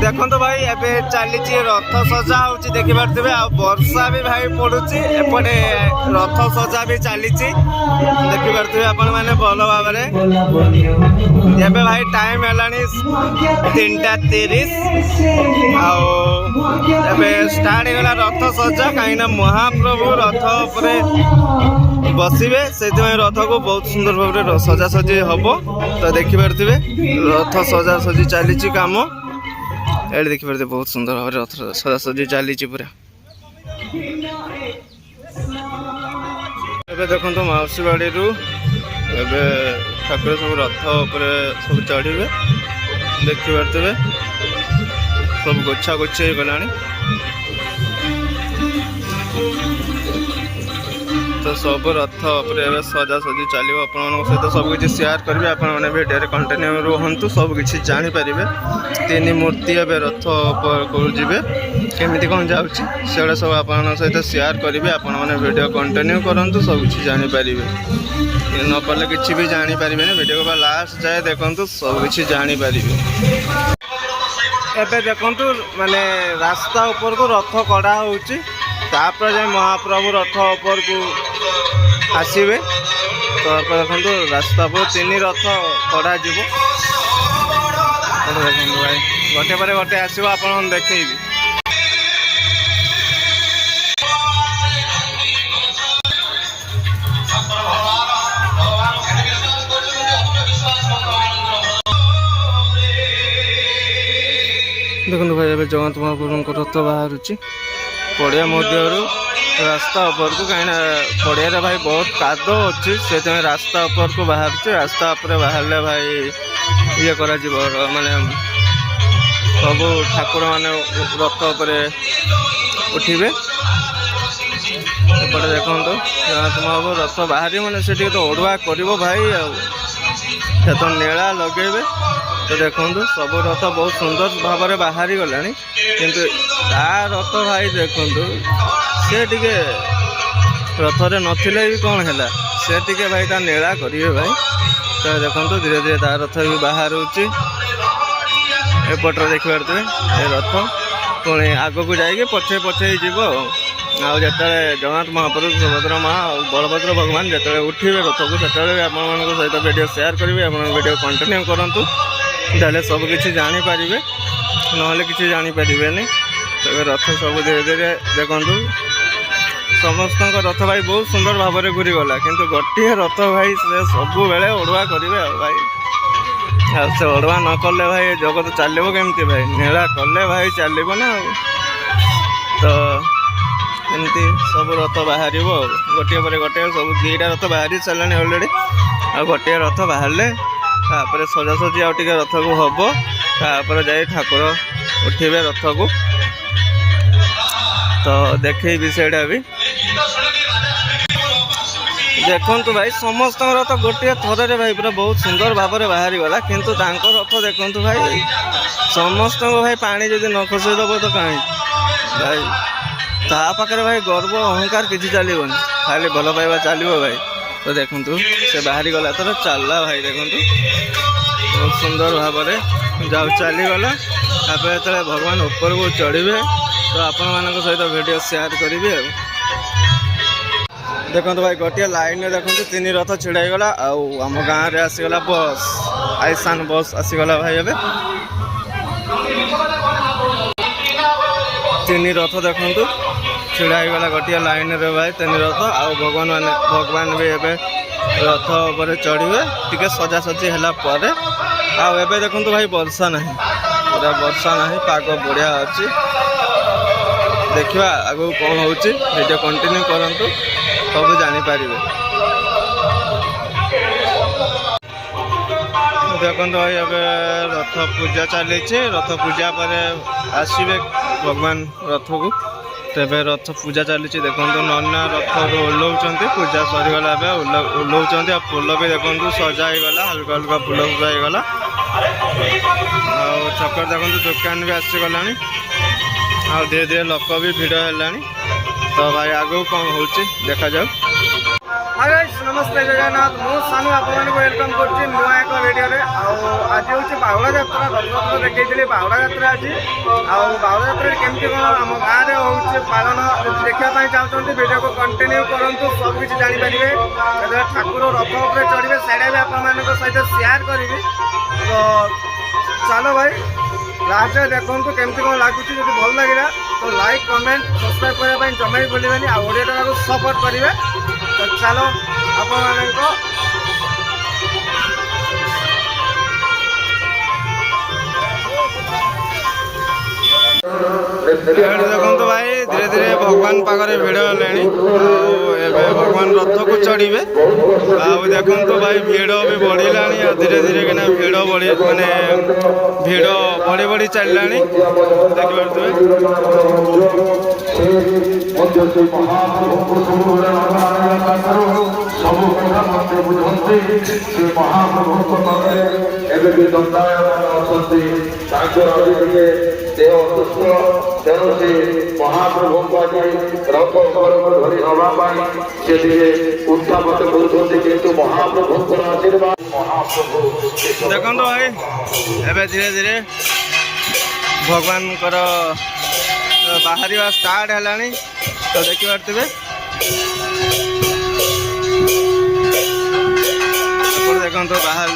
देखो तो भाई एबे चली रथ सजा हो देखी पारे आ वर्षा भी भाई पड़ुची एपटे रथ सजा भी चली देखी पारे आपण मैंने भल भाव भाई टाइम है 3:30 स्टार्ट हो रथ सजा कहीं महाप्रभु रथ उपरे बसवे से रथ को बहुत सुंदर भाव सजासजी हम तो देखी पारे रथ सजासजी चली कम ये देखी पारे बहुत सुंदर भाव रथ सजासजी चली पूरा एबे देखो मौसी बाड़ी ठाकुर सब रथ उपर सब चढ़े देखी पारे सब गोछा गोछी हो गला तो सब रथ उपर सजासजी चलो आप सहित सब किसी शेयर करेंगे आपने भिडियो कंटिन्यू रुहतु सब किसी जापर 3 मूर्ति ए रथ को जी केमी कौन जाऊँगा सब आप सहित शेयर करेंगे आपने भिडियो कंटिन्यू करूँ सब किसी जापर न कले कि भी जापर भिडियो को लास्ट जाए देखूँ सब किसी जापर एबे देखु माने रास्ता ऊपर को रथ कड़ा होची तापर जाए महाप्रभु रथ ऊपर को आसवे तो देखो रास्ता पर 3 रथ कड़ा जीव देखो भाई गोटे पर गोटे आसो आप देखेबी देखो भाई अभी जगन्नाथ महाप्रभु रथ बाहर पड़िया मध्य रास्ता ऊपर को कहीं पड़िया भाई बहुत कादो अच्छी से रास्ता ऊपर को बाहर रास्ता उपर बाहर भाई ये करा माने सब ठाकुर माने रथ उपर उठे एपटे देखो जगन्नाथ महाप्रभु रथ बाहरी मैंने से तो ओढ़ुआ कर भाई तो नीला लगे तो देखो सब रथ बहुत सुंदर भाव में बाहरी गला किंतु रथ भाई देखो से टिके रथरे नथिले भी कौन है से टिके भाई ता नीला करेंगे भाई तो देखो धीरे धीरे ता रथ भी बाहर होपटे देखी पारे ये रथ पुणी आग को जाइए पछे पछे जीव जो जगन्नाथ महाप्रभु सुभद्रा माँ बलभद्र भगवान जो उठे रथ को से आप सहित वीडियो शेयर करेंगे आप वीडियो कंटिन्यू करूँ ताले सब किसी जापर ना कि जापर तो रथ सब धीरे धीरे देखु समस्त रथ भाई बहुत सुंदर भाव में घूरी गला किंतु गोटे रथ भाई से सब बेले ओढ़ुआ करेंगे भाई से ओढ़ुआ न कले भाई जगत चलो केमती भाई नीला कले भाई चलो ना तो एमती सब रथ बाहर गोटे पर गोटे सब 2टा रथ बाहरी सारे अलरेडी आ गोटे रथ बाहर तापर सजासजी आउ टे रथ को हम तापर जाए ठाकुर उठे रथ को तो देखे विषयटा भी देखु भाई समस्त रथ गोटे थर भाई पूरा बहुत सुंदर भाव में बाहरी गला किंतु रथ देखु भाई समस्त भाई पानी जब न खसईदेव तो कहीं भाई ता पाखे भाई गर्व अहंकार किसी चलो खाली भल पाइबा चलो भाई तो देखु से बाहरी गला तो चलला भाई देखु बहुत सुंदर भाव में जाऊ चलीगला जो भगवान ऊपर को चढ़े तो आपण मान सहित वीडियो शेयर करेंगे देखो भाई गोटे लाइन में देखो 3 रथ छिड़ाईगला आम गाँव में आसीगला बस आइसान बस आसीगला भाई एवं 3 रथ देखु छिड़ाईगला गोटे लाइन रे भाई 3 रथ आ भगवान भी एवं रथ उपर चढ़े टी सजासजी है आबे देखो भाई वर्षा ना पूरा वर्षा ना पाग बढ़िया अच्छी देखा आगू कौन हो वीडियो कंटिन्यू करूँ सब जापर देखो भाई अब रथ पूजा चली रथ पूजा पर आसवे भगवान रथ को तेरे रथ पूजा चली देखो नना रथ ओह्लौं पूजा सरीगला ओह्लौं फूल भी देखो सजाईगला हल्का हल्का फूल सजाईगला छकर देखो दुकान भी आसीगला धीरे धीरे लोक भी भिड़ है तो भाई आगू कौन हो देखा जाऊ हाय गाइस नमस्ते जगन्नाथ मु सानू आपन को वेलकम करछि नुआ एक वीडियो रे आज होछि बाहुड़ा यात्रा रथ देखैथिले बाहुड़ा यात्रा आज बाहुड़ा यात्रा केमती कोन हम गाँव रे होछि पालन देखिया पई चाहछन्ती वीडियो को कंटिन्यू करंतु सब किछि जानि परिबे जदि ठाकुर रथ ऊपर चढ़िबे सेडा भी आपन मान को सहित शेयर करिवे तो चलो भाई लास्ट देखो केमती कौन लगुच जो भल लगे तो लाइक कमेंट सब्सक्राइब करने जमा ही भूलें आ ओडिया को सपोर्ट करेंगे तो चलो आप देखो भाई धीरे धीरे भगवान पाखे भिड़ है भगवान रथ को चढ़े देखो भाई भिड़ भी बढ़ला धीरे धीरे कि भिड़ बढ़ी माने भिड़ बढ़ी बढ़ी चलला देखिए तेणु से महाप्रभु को आज रथ धरी हवाई से उत्थापित कर महाप्रभु आशीर्वाद महाप्रभु देखो भाई एवं धीरे धीरे भगवान बाहर स्टार्ट है तो देखिपे देखो बाहर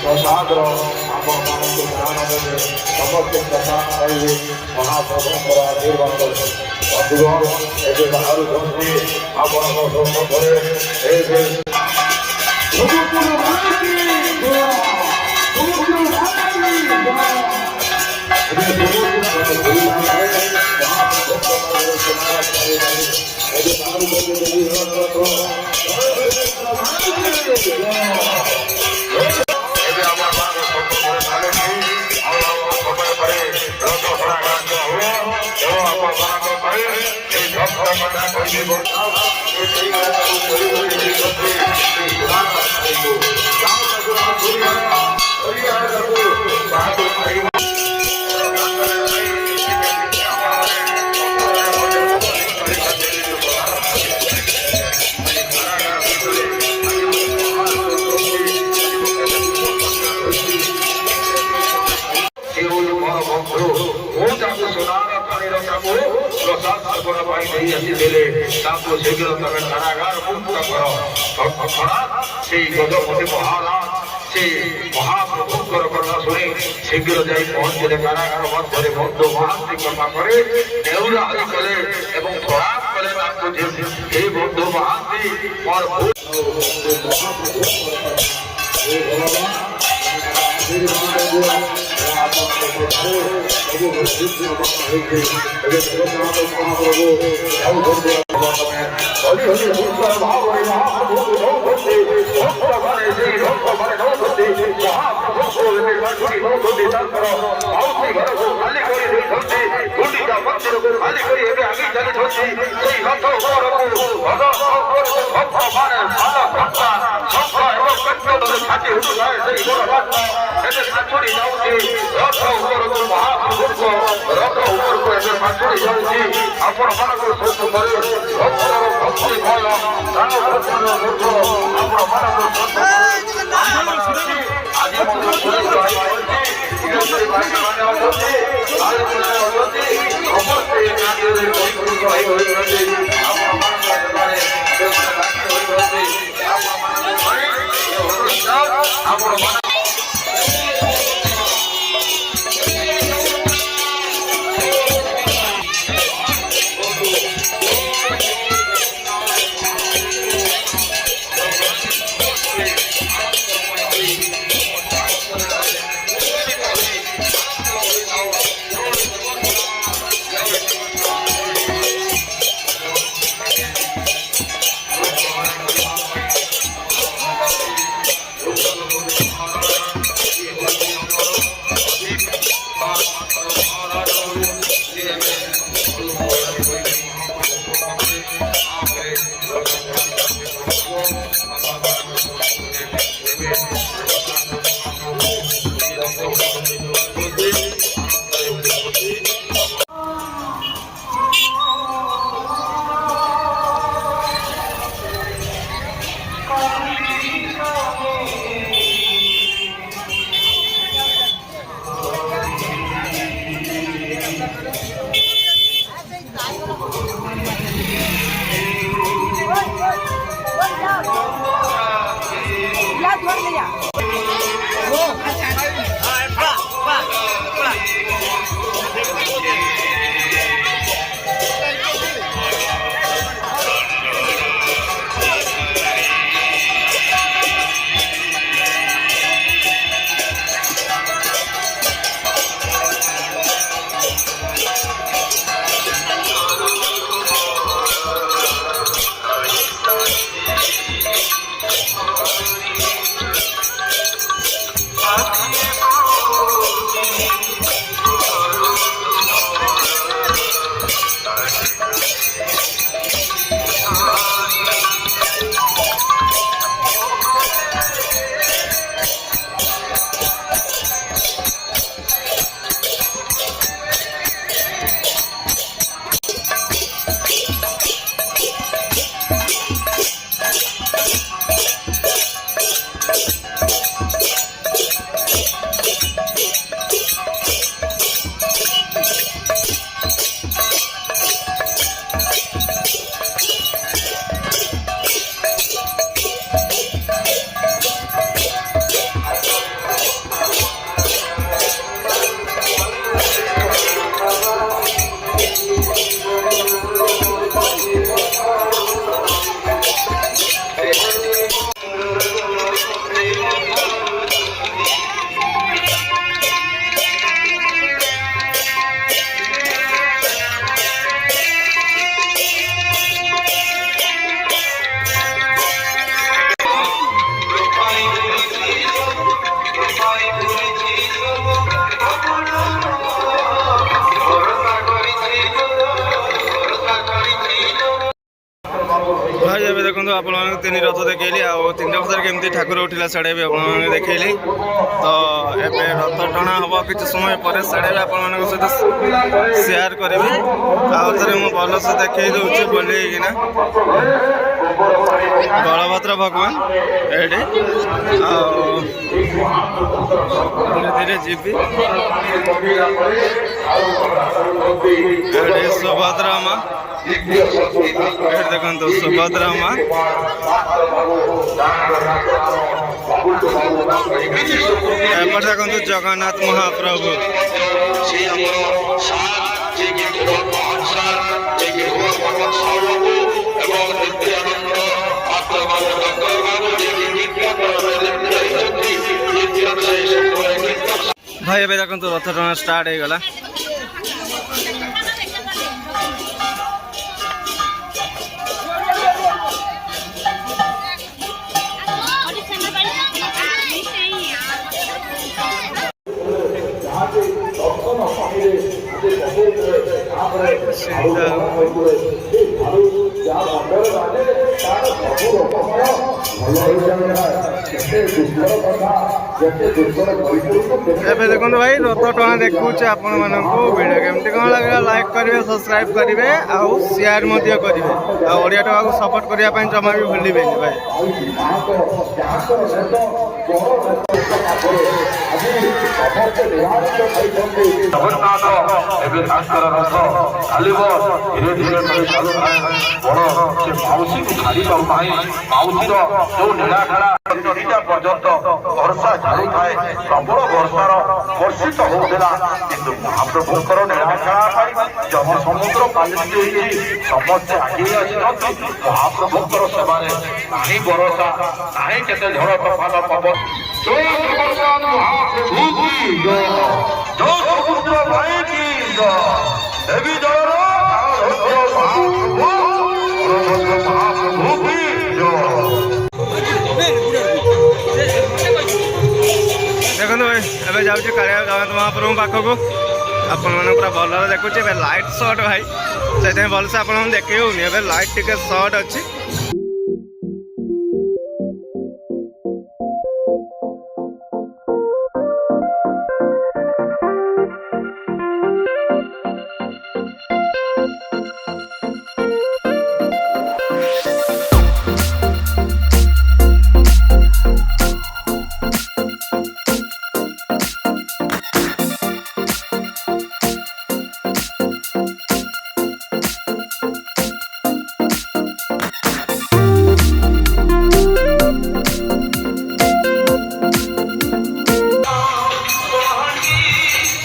प्रसाद समस्त कथा कहे महाप्रभु आशीर्वाद बंधुगण एवं बाहर ବନ୍ଧୁ ମୁଁ ତାଙ୍କୁ ସୁନାର ପାଣିର ତାକୁ ପ୍ରସାଦ ସେବନ ପାଇଁ ନେଇ ଆସିଥିଲେ ତାଙ୍କୁ ଶୀଘ୍ର ତମେ କାରାଗାର ମୁକ୍ତ କର ଅର୍ଥାତ୍ ସେଇ ଗଜପତି ମହାରାଜ ସେ ମହାପ୍ରଭୁଙ୍କର କଥା ଶୁଣି ଶୀଘ୍ର ଯାଇ ପହଞ୍ଚିଲେ କାରାଗାର ମଧ୍ୟରେ ବନ୍ଧୁ ମହାନ୍ତିଙ୍କ ପାଖରେ ନେଉରାଳି କଲେ ଏବଂ ପ୍ରଣାମ କଲେ ତାଙ୍କୁ ଯେ ହେ ବନ୍ଧୁ ମହାନ୍ତି ମୋର भाई एवं देखो आपण तीन रथ देखली तीन रथ केमती ठाकुर उठिला साड़े भी आप देखली तो एबे रथ टणा हम कि समय पर साड़े आपण सहित सेयार करी आउ थे मुझे भल से देखई दूसरी बोलिए बलभद्र भगवान एठी धीरे धीरे जीवी एठी सुभद्रा माँ एठी देखो सुभद्रा माँ एपट देखो जगन्नाथ महाप्रभु भाई ए देखो रथ टଣା स्टार्ट हो गला देखो भाई रथ टଣା देखुचे आपण मानकु वीडियो केमती कौन लगे लाइक करेंगे सब्सक्राइब करेंगे आउ शेयर करेंगे आड़िया टका को सपोर्ट करने जमा भी भूलिए भाई ଜଗନ୍ନାଥ ଏବେ ତାଙ୍କର ରଥ ଚାଲିବ ଧୀରେ ଧୀରେ କରି ଚାଲୁଥାଏ ବଡ଼ ସେ ମାଉସୀକୁ ଛାଡ଼ିବା ପାଇଁ ମାଉସୀର ଯୋଉ ନୀଳାଖେଳା ଦିଟା ପର୍ଯ୍ୟନ୍ତ ବର୍ଷା ଚାଲୁଥାଏ ପ୍ରବଳ ବର୍ଷିତ ହଉଥିଲା କିନ୍ତୁ ମହାପ୍ରଭୁଙ୍କର ନୀଳାଖେଳା ପାଇଁ ଜନ ସମୁଦ୍ର ପାଲିଟି ହୋଇଛି ସମସ୍ତେ ଆଗେଇ ଆସିଛନ୍ତି ମହାପ୍ରଭୁଙ୍କର ସେବାରେ ନାହିଁ ଭରସା ନାହିଁ କେତେ ଝଡ଼ ତୋଫାନ ପବନ ସମୁଦ୍ର ଭାଇ କି ଦେବୀ ଜଳର ମହାପ୍ରଭୁ କି देखो भाई एवं जाऊँ कालिया जगन्नाथ महाप्रभु पाखक आपण मैंने पूरा भल देखुचे लाइट सर्ट भाई से भलसे आप देखी लाइट टिके सर्ट अच्छी